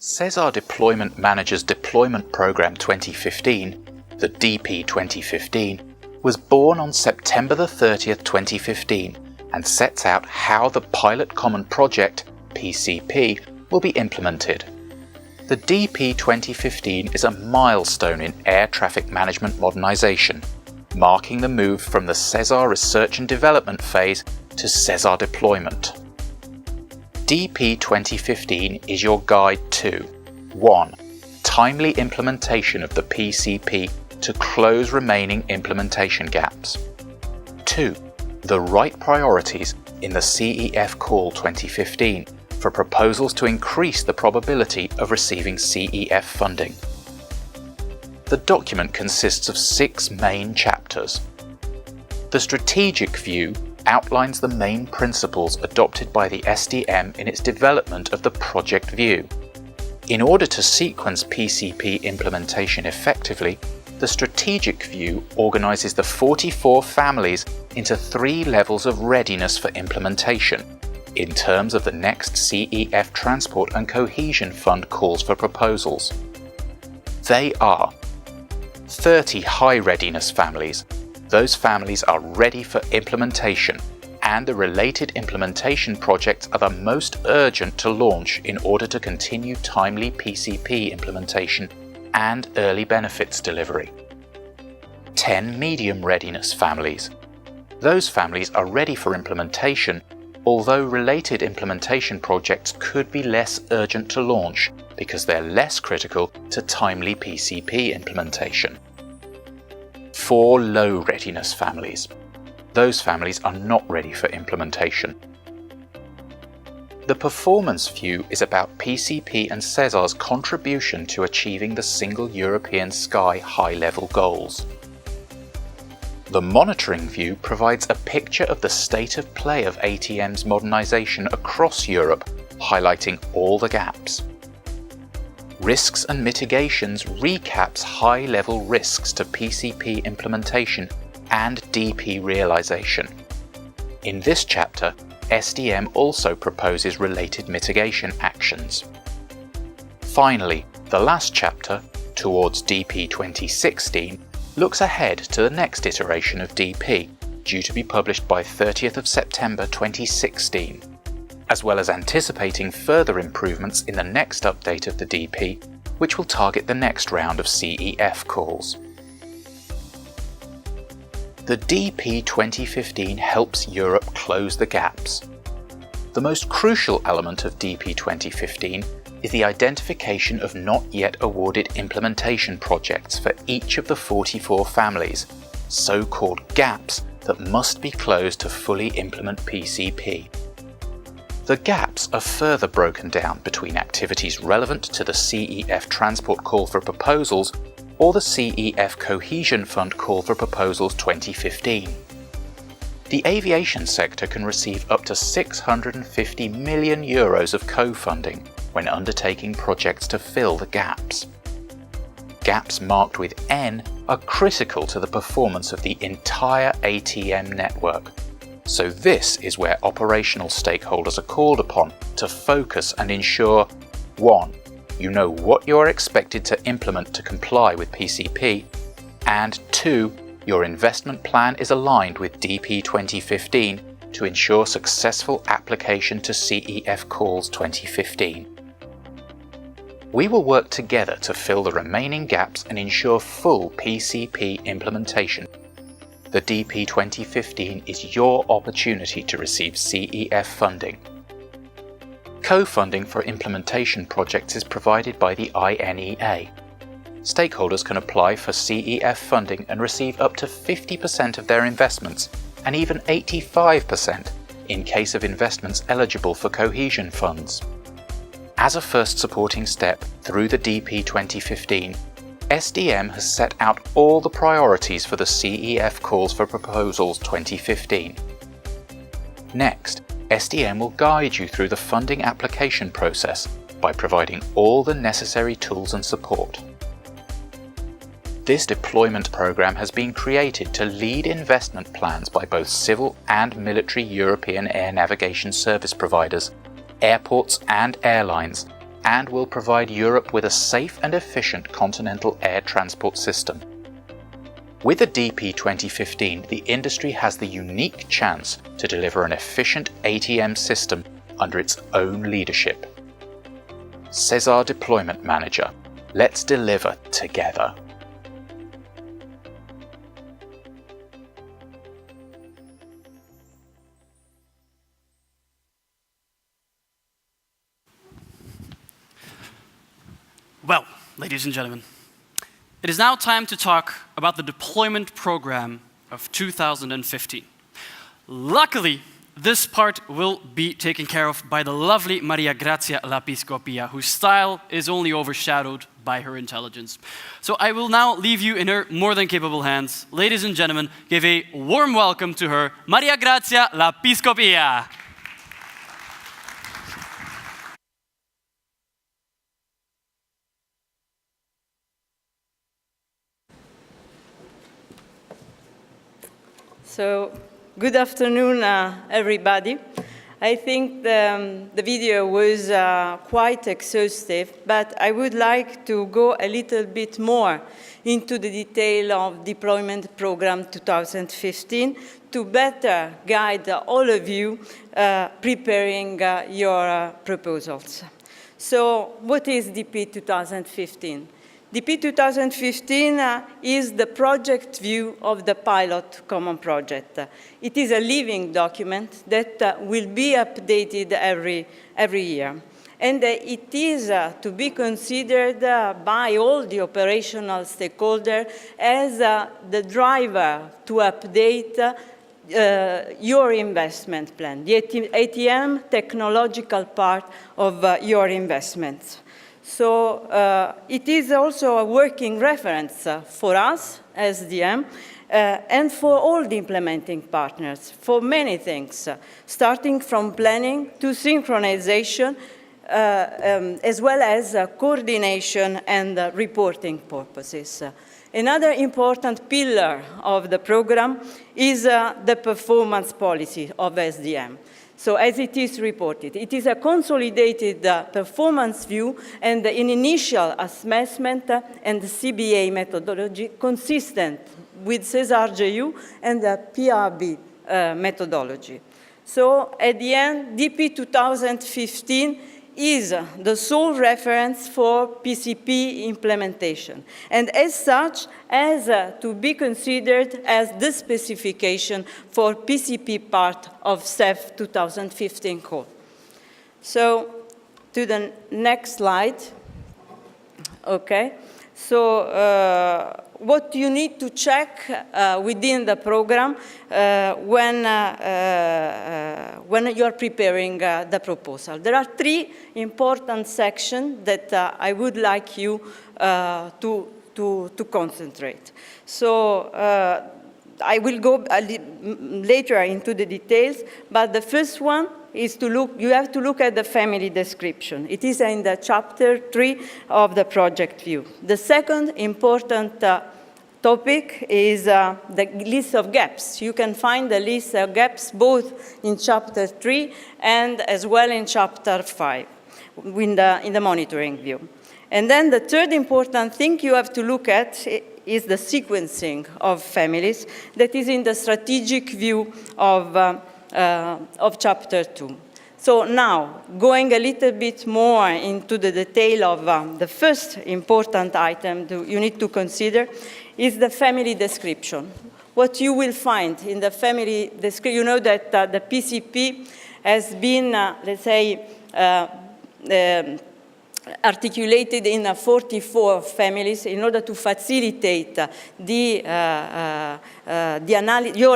CESAR Deployment Manager's Deployment Programme 2015, the DP 2015, was born on September 30th, 2015 and sets out how the Pilot Common Project, PCP, will be implemented. The DP 2015 is a milestone in air traffic management modernisation, marking the move from the CESAR research and development phase to CESAR deployment. DP 2015 is your guide to 1. Timely implementation of the PCP to close remaining implementation gaps. 2. The right priorities in the CEF Call 2015 for proposals to increase the probability of receiving CEF funding. The document consists of 6 main chapters. The strategic view outlines the main principles adopted by the SDM in its development of the project view. In order to sequence PCP implementation effectively, the strategic view organises the 44 families into 3 levels of readiness for implementation, in terms of the next CEF Transport and Cohesion Fund calls for proposals. They are 30 high readiness families. Those families are ready for implementation, and the related implementation projects are the most urgent to launch in order to continue timely PCP implementation and early benefits delivery. 10 medium readiness families. Those families are ready for implementation, although related implementation projects could be less urgent to launch because they're less critical to timely PCP implementation. 4 low readiness families. Those families are not ready for implementation. The performance view is about PCP and CESAR's contribution to achieving the Single European Sky high-level goals. The monitoring view provides a picture of the state of play of ATM's modernisation across Europe, highlighting all the gaps. Risks and Mitigations recaps high-level risks to PCP implementation and DP realisation. In this chapter, SDM also proposes related mitigation actions. Finally, the last chapter, towards DP 2016, looks ahead to the next iteration of DP, due to be published by 30th of September 2016, as well as anticipating further improvements in the next update of the DP, which will target the next round of CEF calls. The DP 2015 helps Europe close the gaps. The most crucial element of DP 2015 is the identification of not yet awarded implementation projects for each of the 44 families, so-called gaps that must be closed to fully implement PCP. The gaps are further broken down between activities relevant to the CEF Transport Call for Proposals or the CEF Cohesion Fund Call for Proposals 2015. The aviation sector can receive up to 650 million euros of co-funding when undertaking projects to fill the gaps. Gaps marked with N are critical to the performance of the entire ATM network. So this is where operational stakeholders are called upon to focus and ensure 1. You know what you are expected to implement to comply with PCP, and 2. Your investment plan is aligned with DP 2015 to ensure successful application to CEF Calls 2015. We will work together to fill the remaining gaps and ensure full PCP implementation. The DP 2015 is your opportunity to receive CEF funding. Co-funding for implementation projects is provided by the INEA. Stakeholders can apply for CEF funding and receive up to 50% of their investments, and even 85% in case of investments eligible for cohesion funds. As a first supporting step through the DP 2015, SDM has set out all the priorities for the CEF Calls for Proposals 2015. Next, SDM will guide you through the funding application process by providing all the necessary tools and support. This deployment program has been created to lead investment plans by both civil and military European air navigation service providers, airports and airlines, and will provide Europe with a safe and efficient continental air transport system. With the DP 2015, the industry has the unique chance to deliver an efficient ATM system under its own leadership. Cesar Deployment Manager, let's deliver together. Well, ladies and gentlemen, it is now time to talk about the deployment program of 2015. Luckily, this part will be taken care of by the lovely Maria-Grazia la Piscopia, whose style is only overshadowed by her intelligence. So I will now leave you in her more than capable hands. Ladies and gentlemen, give a warm welcome to her, Maria-Grazia la Piscopia. So, good afternoon, everybody. I think the video was quite exhaustive, but I would like to go a little bit more into the detail of Deployment Program 2015 to better guide all of you preparing your proposals. So, what is DP 2015? DP 2015 is the project view of the pilot common project. It is a living document that will be updated every year. And it is to be considered by all the operational stakeholders as the driver to update your investment plan, the ATM technological part of your investments. So it is also a working reference for us, SDM, and for all the implementing partners, for many things, starting from planning to synchronization, as well as coordination and reporting purposes. Another important pillar of the program is the performance policy of SDM. So as it is reported, it is a consolidated performance view and an initial assessment and CBA methodology consistent with CESAR-JU and the PRB methodology. So at the end, DP 2015 is the sole reference for PCP implementation, and as such, has to be considered as the specification for PCP part of CEF 2015 code. So, to the next slide. Okay. So, what you need to check within the program when you're preparing the proposal. There are three important sections that I would like you to concentrate. So I will go later into the details, but the first one is to look, you have to look at the family description. It is in the chapter 3 of the project view. The second important topic is the list of gaps. You can find the list of gaps both in chapter 3 and as well in chapter 5 in the monitoring view. And then the third important thing you have to look at is the sequencing of families that is in the strategic view of chapter 2. So now, going a little bit more into the detail of the first important item you need to consider is the family description. What you will find in the family description, you know that the PCP has been, let's say, articulated in 44 families in order to facilitate your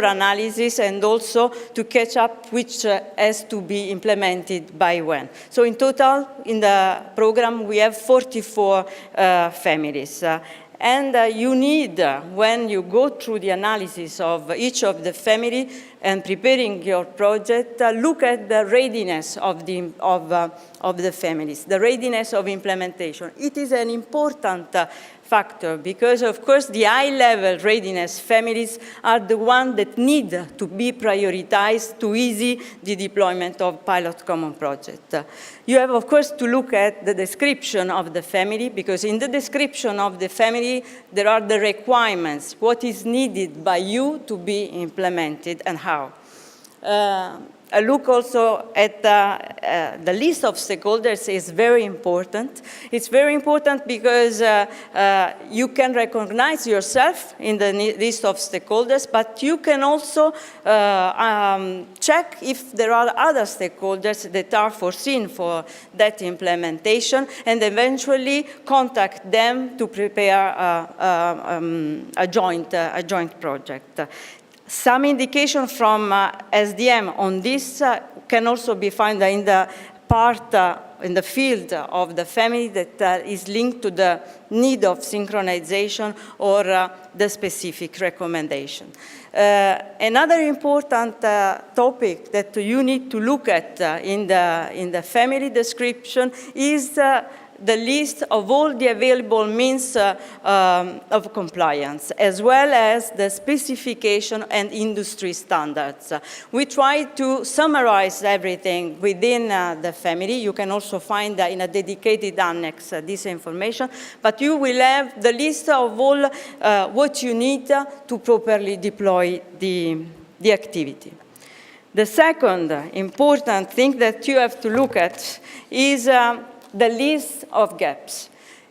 analysis and also to catch up which has to be implemented by when. So in total, in the program, we have 44 families. And you need, when you go through the analysis of each of the family, and preparing your project, look at the readiness of the families, the readiness of implementation. It is an important factor because, of course, the high-level readiness families are the ones that need to be prioritized to ease the deployment of pilot common project. You have, of course, to look at the description of the family because in the description of the family, there are the requirements, what is needed by you to be implemented and how. A look also at the list of stakeholders is very important. It's very important because you can recognize yourself in the list of stakeholders, but you can also check if there are other stakeholders that are foreseen for that implementation and eventually contact them to prepare a joint project. Some indication from SDM on this can also be found in the part, in the field of the family that is linked to the need of synchronization or the specific recommendation. Another important topic that you need to look at in the family description is the list of all the available means of compliance, as well as the specification and industry standards. We try to summarize everything within the family. You can also find in a dedicated annex this information, but you will have the list of all what you need to properly deploy the activity. The second important thing that you have to look at is the list of gaps.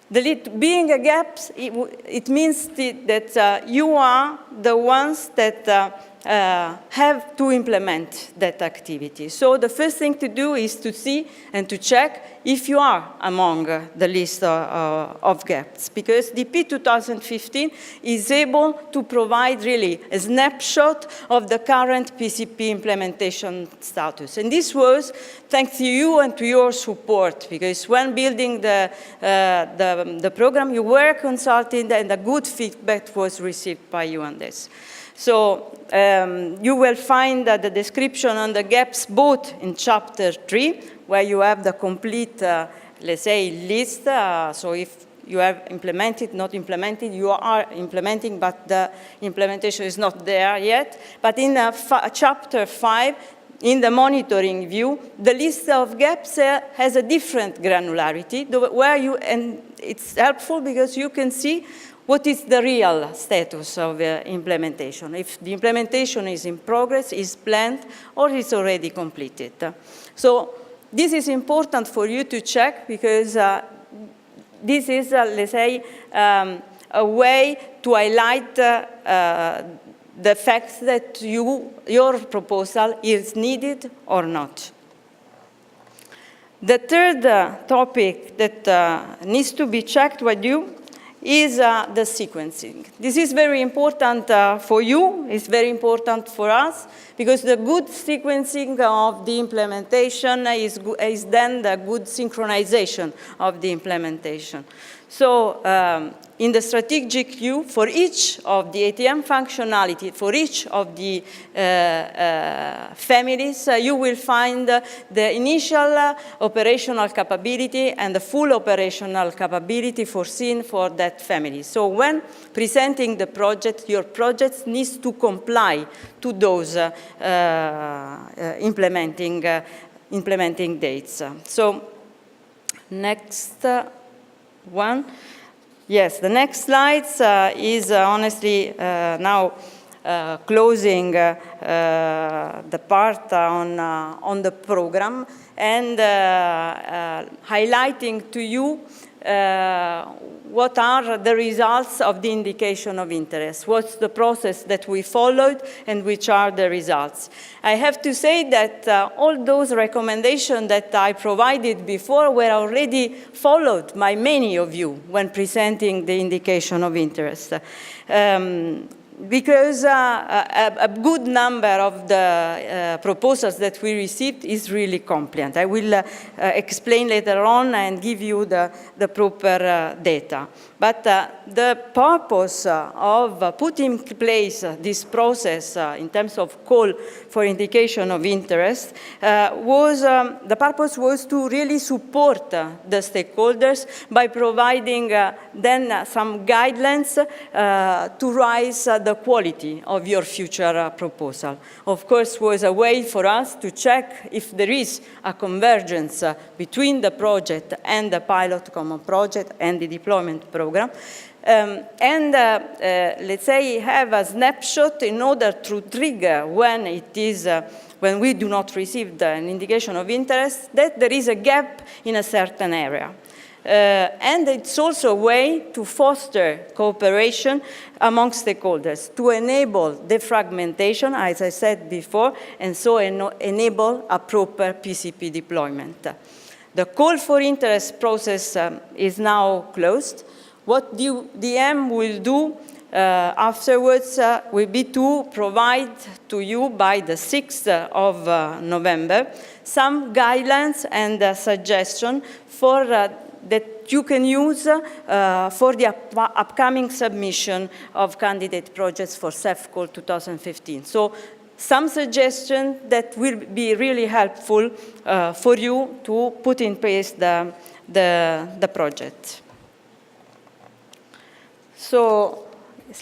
Being a gap, it means that you are the ones that have to implement that activity. So the first thing to do is to see and to check if you are among the list of gaps, because DP 2015 is able to provide really a snapshot of the current PCP implementation status. And this was thanks to you and to your support, because when building the program, you were consulted and a good feedback was received by you on this. So you will find the description on the gaps both in chapter 3, where you have the complete, let's say, list. So if you have implemented, not implemented, you are implementing, but the implementation is not there yet. But in chapter 5, in the monitoring view, the list of gaps has a different granularity, and it's helpful because you can see what is the real status of implementation, if the implementation is in progress, is planned, or is already completed. So this is important for you to check because this is, let's say, a way to highlight the fact that your proposal is needed or not. The third topic that needs to be checked with you is the sequencing. This is very important for you, it's very important for us, because the good sequencing of the implementation is then the good synchronization of the implementation. So in the strategic view, for each of the ATM functionality, for each of the families, you will find the initial operational capability and the full operational capability foreseen for that family. So when presenting the project, your project needs to comply to those implementing dates. So next one. Yes, the next slide is honestly now closing the part on the program and highlighting to you what are the results of the indication of interest, what's the process that we followed, and which are the results. I have to say that all those recommendations that I provided before were already followed by many of you when presenting the indication of interest. because a good number of the proposals that we received is really compliant. I will explain later on and give you the proper data. But the purpose of putting in place this process in terms of call for indication of interest the purpose was to really support the stakeholders by providing then some guidelines to raise the quality of your future proposal. Of course, was a way for us to check if there is a convergence between the project and the pilot common project and the deployment program. Let's say, have a snapshot in order to trigger when it is when we do not receive an indication of interest, that there is a gap in a certain area. And it's also a way to foster cooperation among stakeholders, to enable defragmentation, as I said before, and so enable a proper PCP deployment. The call for interest process is now closed. What the DM will do afterwards will be to provide to you by the 6th of November some guidelines and suggestions for that you can use for the upcoming submission of candidate projects for CEF Call 2015. So some suggestions that will be really helpful for you to put in place the project. So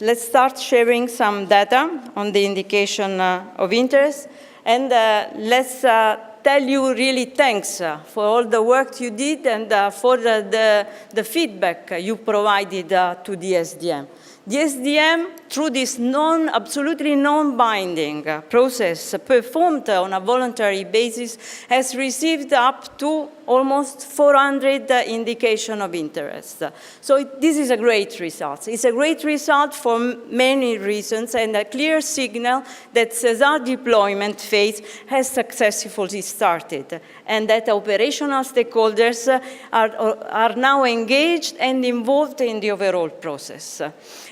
let's start sharing some data on the indication of interest, and let's tell you really thanks for all the work you did and for the feedback you provided to the SDM. The SDM, through this absolutely non-binding process performed on a voluntary basis, has received up to almost 400 indications of interest. So this is a great result. It's a great result for many reasons and a clear signal that CESAR deployment phase has successfully started and that operational stakeholders are now engaged and involved in the overall process.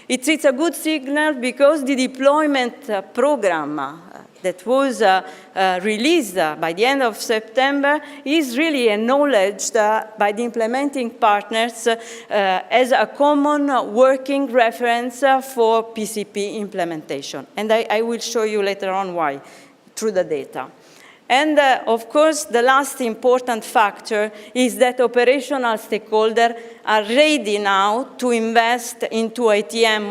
It's a good signal because the deployment program that was released by the end of September is really acknowledged by the implementing partners as a common working reference for PCP implementation. And I will show you later on why, through the data. And of course, the last important factor is that operational stakeholders are ready now to invest into ATM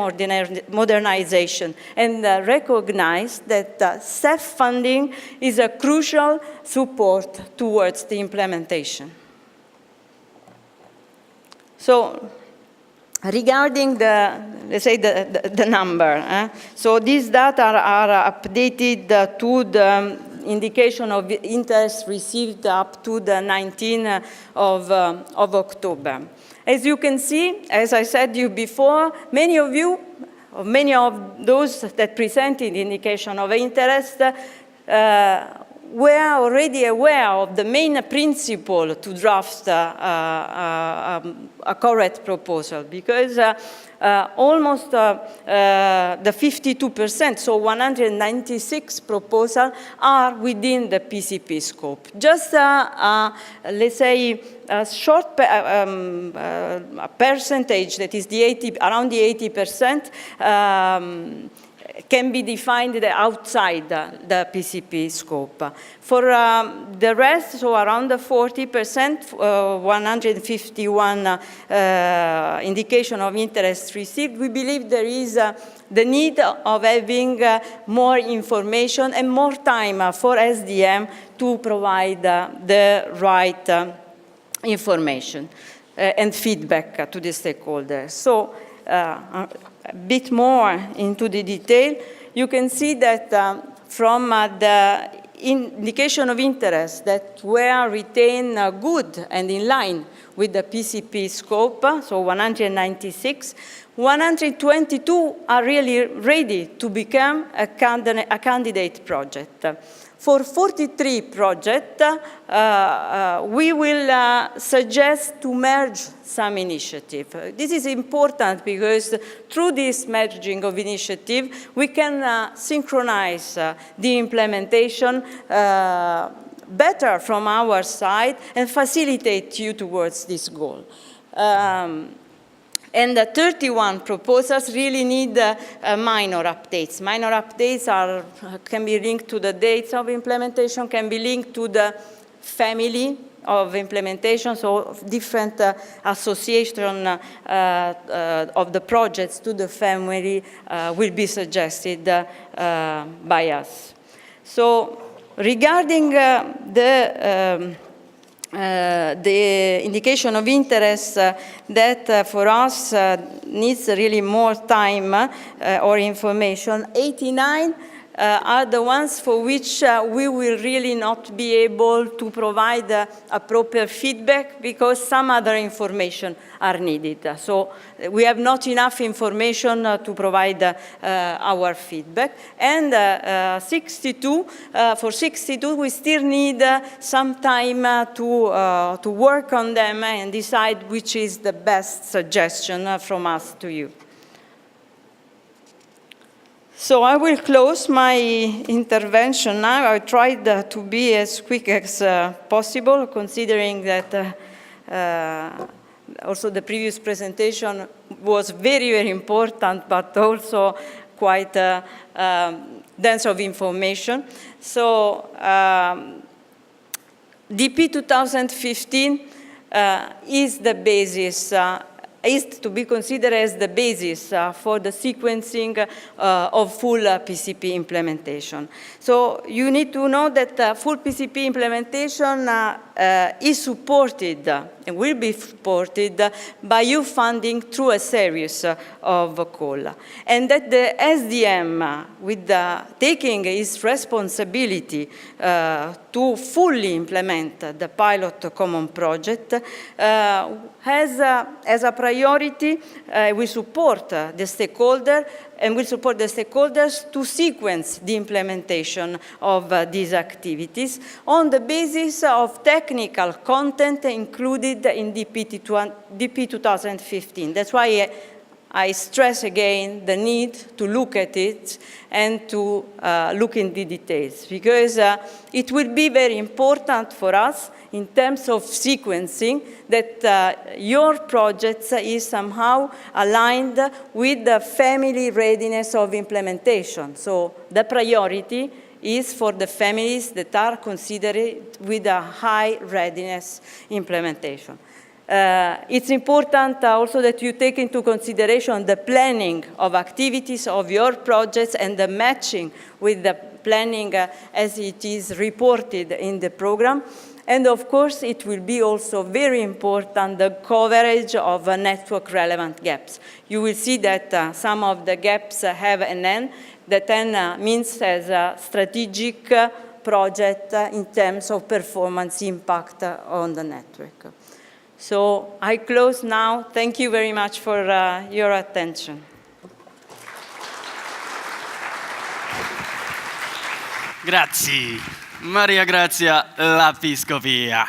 modernization and recognize that CEF funding is a crucial support towards the implementation. So, regarding let's say the number, so these data are updated to the indication of interest received up to the 19th of October. As you can see, as I said to you before, many of those that presented indication of interest were already aware of the main principle to draft a correct proposal, because almost the 52%, so 196 proposals, are within the PCP scope. Just, let's say, a short a percentage that is around the 80%, can be defined outside the PCP scope. For the rest, so around the 40%, 151 indication of interest received, we believe there is the need of having more information and more time for SDM to provide the right information and feedback to the stakeholders. So, a bit more into the detail, you can see that from the indication of interest that were retained good and in line with the PCP scope, so 196, 122 are really ready to become a candidate project. For 43 projects, we will suggest to merge some initiative. This is important because through this merging of initiative, we can synchronize the implementation better from our side and facilitate you towards this goal. And the 31 proposals really need minor updates. Minor updates can be linked to the dates of implementation, can be linked to the family of implementation, so different association of the projects to the family will be suggested by us. So regarding the indication of interest that for us needs really more time or information, 89 are the ones for which we will really not be able to provide a proper feedback because some other information are needed. So we have not enough information to provide our feedback. And 62, for 62, we still need some time to work on them and decide which is the best suggestion from us to you. So I will close my intervention now. I tried to be as quick as possible, considering that also the previous presentation was very, very important, but also quite dense of information. So DP 2015 is the basis is to be considered as the basis for the sequencing of full PCP implementation. So you need to know that full PCP implementation is supported and will be supported by EU funding through a series of calls. And that the SDM, with taking its responsibility to fully implement the pilot common project, has as a priority, we support the stakeholder and will support the stakeholders to sequence the implementation of these activities on the basis of technical content included in DP 2015. That's why I stress again the need to look at it and to look in the details, because it will be very important for us in terms of sequencing that your project is somehow aligned with the family readiness of implementation. So the priority is for the families that are considered with a high readiness implementation. It's important also that you take into consideration the planning of activities of your projects and the matching with the planning as it is reported in the program. And of course, it will be also very important the coverage of network relevant gaps. You will see that some of the gaps have an N. That N means as a strategic project in terms of performance impact on the network. So I close now. Thank you very much for your attention. Grazie. Maria-Grazia, la Piscopia.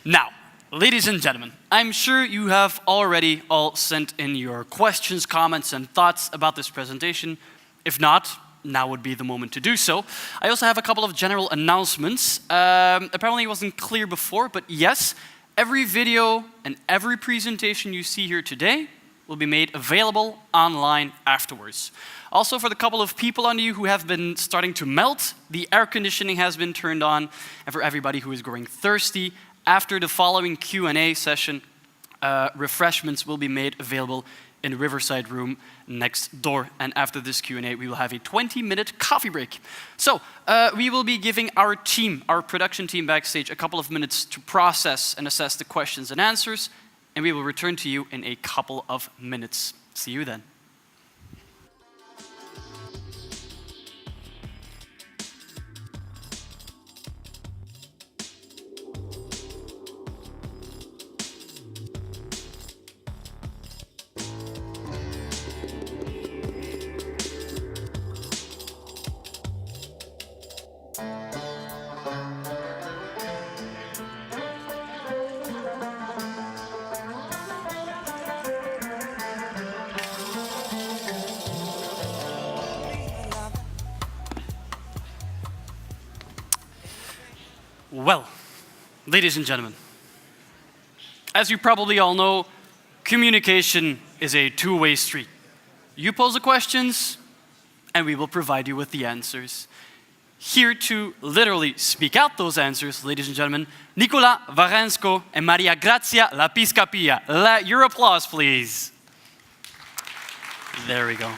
Now, ladies and gentlemen, I'm sure you have already all sent in your questions, comments, and thoughts about this presentation. If not, now would be the moment to do so. I also have a couple of general announcements. Apparently it wasn't clear before, but yes, every video and every presentation you see here today will be made available online afterwards. Also, for the couple of people on you who have been starting to melt, the air conditioning has been turned on. And for everybody who is growing thirsty, after the following Q&A session, refreshments will be made available in the Riverside room next door. And after this Q&A, we will have a 20-minute coffee break. So we will be giving our team, our production team backstage, a couple of minutes to process and assess the questions and answers. And we will return to you in a couple of minutes. See you then. Well, ladies and gentlemen, as you probably all know, communication is a two-way street. You pose the questions, and we will provide you with the answers. Here to literally speak out those answers, ladies and gentlemen, Nicolas Varensko and Maria-Grazia La Piscopia. Your applause, please. There we go.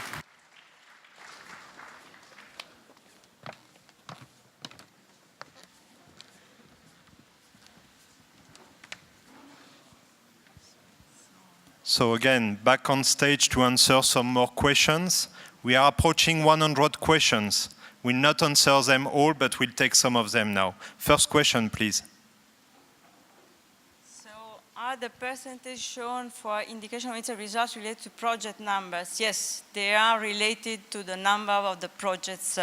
So again, back on stage to answer some more questions. We are approaching 100 questions. We'll not answer them all, but we'll take some of them now. First question, please. So are the percentages shown for indication of its results related to project numbers? Yes, they are related to the number of the projects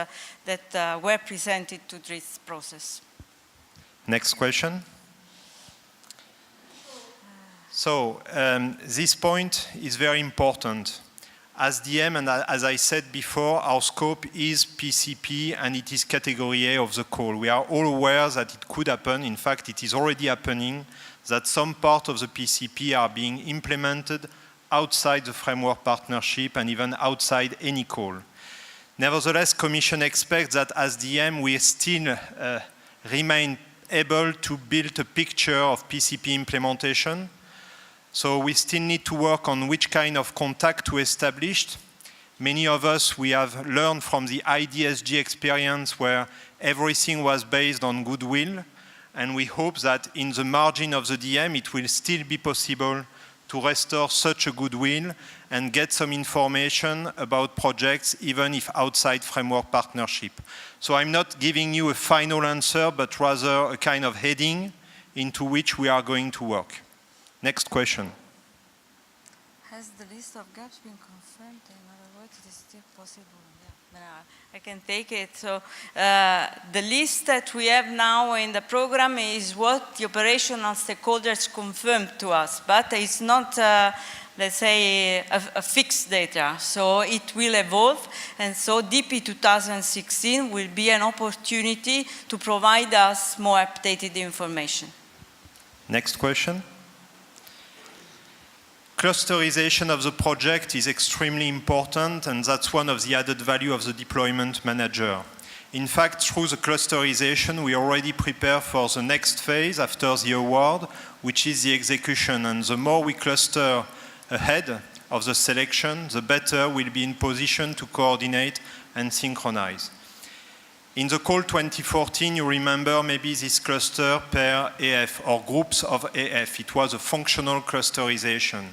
that were presented to this process. Next question. So this point is very important. As DM, and as I said before, our scope is PCP and it is category A of the call. We are all aware that it could happen. In fact, it is already happening, that some part of the PCP are being implemented outside the framework partnership and even outside any call. Nevertheless, Commission expects that as DM, we still remain able to build a picture of PCP implementation. So we still need to work on which kind of contact to establish. Many of us, we have learned from the IDSG experience where everything was based on goodwill. And we hope that in the margin of the DM, it will still be possible to restore such a goodwill and get some information about projects, even if outside framework partnership. So I'm not giving you a final answer, but rather a kind of heading into which we are going to work. Next question. Has the list of gaps been confirmed? In other words, it is still possible. Yeah. I can take it. So the list that we have now in the program is what the operational stakeholders confirmed to us, but it's not, let's say, a fixed data. So it will evolve, and so DP 2016 will be an opportunity to provide us more updated information. Next question. Clusterization of the project is extremely important, and that's one of the added value of the deployment manager. In fact, through the clusterization, we already prepare for the next phase after the award, which is the execution. And the more we cluster ahead of the selection, the better we'll be in position to coordinate and synchronize. In the call 2014, you remember maybe this cluster per AF or groups of AF. It was a functional clusterization.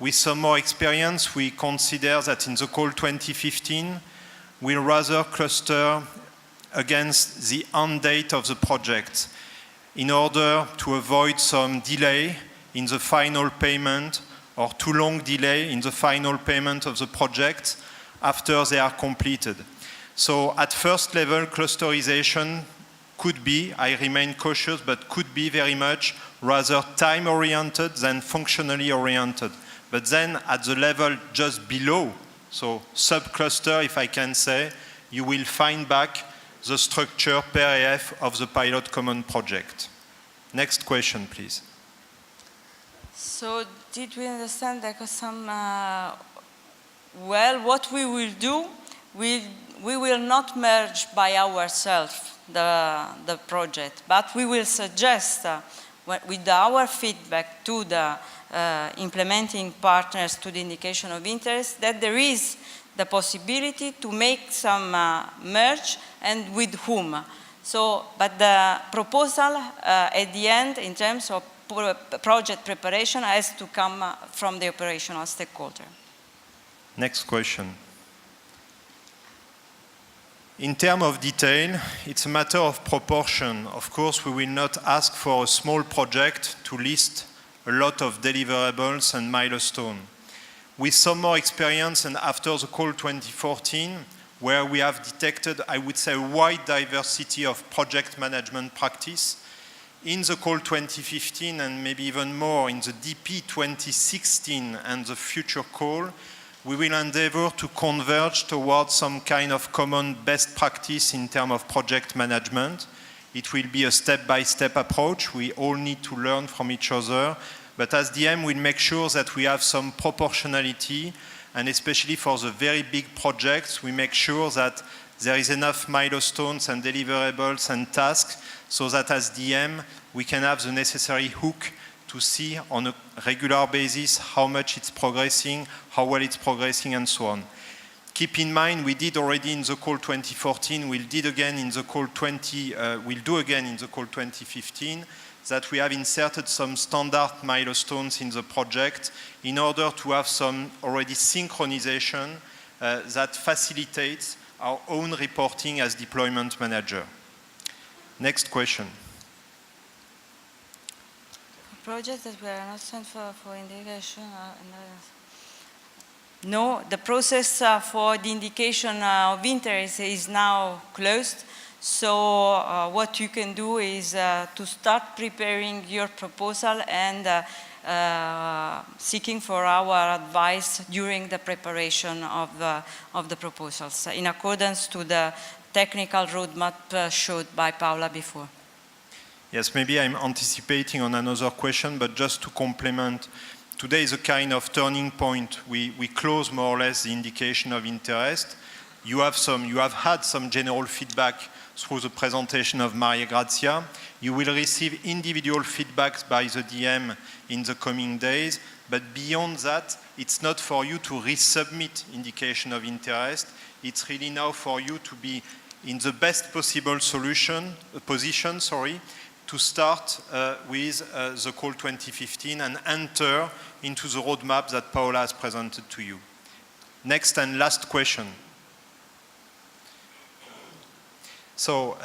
With some more experience, we consider that in the call 2015, we'll rather cluster against the end date of the project in order to avoid some delay in the final payment or too long delay in the final payment of the project after they are completed. So at first level, clusterization could be, I remain cautious, but could be very much rather time-oriented than functionally oriented. But then at the level just below, so sub-cluster, if I can say, you will find back the structure per AF of the pilot common project. Next question, please. So did we understand there was some, well, what we will do, we will not merge by ourselves the project, but we will suggest with our feedback to the implementing partners to the indication of interest that there is the possibility to make some merge and with whom. So, but the proposal at the end in terms of project preparation has to come from the operational stakeholder. Next question. In terms of detail, it's a matter of proportion. Of course, we will not ask for a small project to list a lot of deliverables and milestones. With some more experience and after the call 2014, where we have detected, I would say, a wide diversity of project management practice, in the call 2015 and maybe even more in the DP 2016 and the future call, we will endeavor to converge towards some kind of common best practice in terms of project management, It will be a step-by-step approach. We all need to learn from each other. But as DM, we'll make sure that we have some proportionality, and especially for the very big projects, we make sure that there is enough milestones and deliverables and tasks so that as DM, we can have the necessary hook to see on a regular basis how much it's progressing, how well it's progressing, and so on. Keep in mind, we did already in the call 2014, we'll do again in the call 2015, that we have inserted some standard milestones in the project in order to have some already synchronization that facilitates our own reporting as deployment manager. Next question. Projects that were not sent for indication. No, the process for the indication of interest is now closed. So what you can do is to start preparing your proposal and seeking for our advice during the preparation of the proposals in accordance to the technical roadmap showed by Paola before. Yes, maybe I'm anticipating on another question, but just to complement, today is a kind of turning point. We close more or less the indication of interest. You have had some general feedback through the presentation of Maria-Grazia. You will receive individual feedbacks by the DM in the coming days, but beyond that, it's not for you to resubmit indication of interest. It's really now for you to be in the best possible position, to start with the call 2015 and enter into the roadmap that Paola has presented to you. Next and last question. So,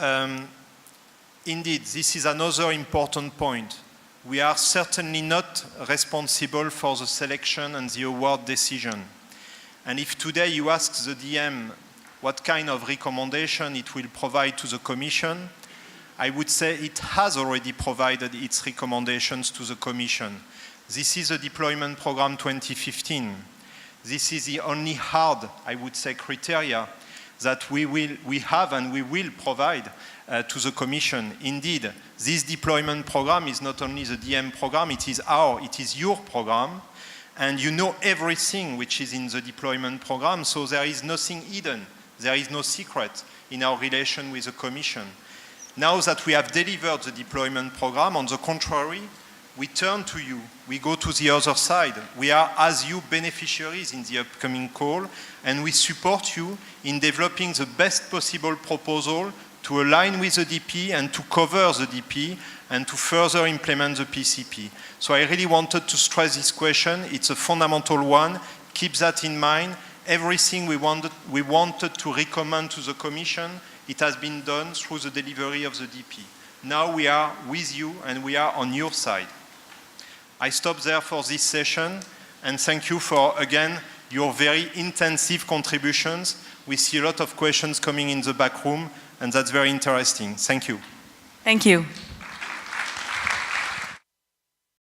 indeed, this is another important point. We are certainly not responsible for the selection and the award decision. And if today you ask the DM what kind of recommendation it will provide to the Commission, I would say it has already provided its recommendations to the Commission. This is the deployment program 2015. This is the only hard, I would say, criteria that we have and we will provide to the Commission. Indeed, this deployment program is not only the DM program, it is your program, and you know everything which is in the deployment program, so there is nothing hidden, there is no secret in our relation with the Commission. Now that we have delivered the deployment program, on the contrary, we turn to you. We go to the other side. We are, as you, beneficiaries in the upcoming call, and we support you in developing the best possible proposal to align with the DP and to cover the DP and to further implement the PCP. So I really wanted to stress this question. It's a fundamental one. Keep that in mind. Everything we wanted to recommend to the Commission, it has been done through the delivery of the DP. Now we are with you and we are on your side. I stop there for this session and thank you for, again, your very intensive contributions. We see a lot of questions coming in the back room and that's very interesting. Thank you. Thank you.